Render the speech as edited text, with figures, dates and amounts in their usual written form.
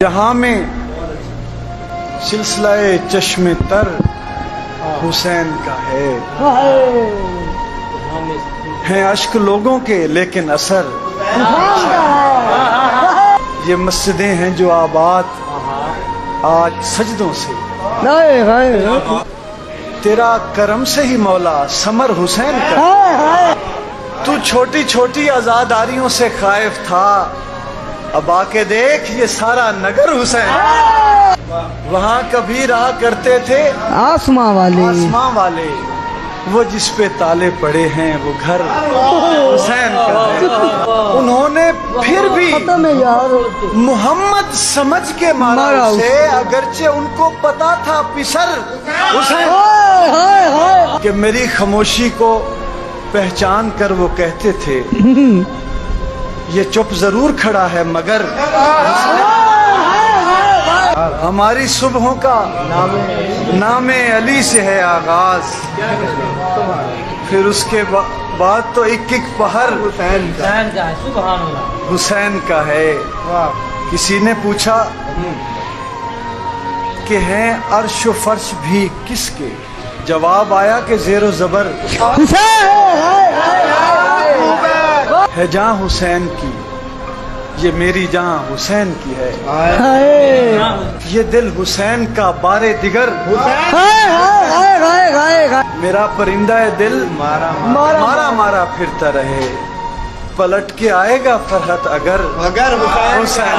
जहां में सिलसिला चश्मे तर हुसैन का है अश्क लोगों के लेकिन असर ये मस्जिदें हैं जो आबाद आज सजदों से तेरा करम से ही मौला समर हुसैन का तू छोटी छोटी आजादारियों से खाइफ था अब आके देख ये सारा नगर हुसैन वहाँ कभी रहा करते थे आसमां वाले वो जिस पे ताले पड़े हैं वो घर हुसैन का है। उन्होंने फिर भी मोहम्मद समझ के मारा उसे अगरचे उनको पता था पिसर हुसैन कि मेरी खामोशी को पहचान कर वो कहते थे ये चुप जरूर खड़ा है मगर हमारी सुबहों का नामे अली से है आगाज फिर उसके बाद तो एक एक पहर हुसैन का है। किसी ने पूछा कि हैं अर्श व फर्श भी किसके जवाब आया कि जेरो जबर है जहाँ हुसैन की ये मेरी जहाँ हुसैन की है ये दिल हुसैन का बारे दिगर मेरा परिंदा है दिल मारा फिरता रहे पलट के आएगा फरहत अगर हुसैन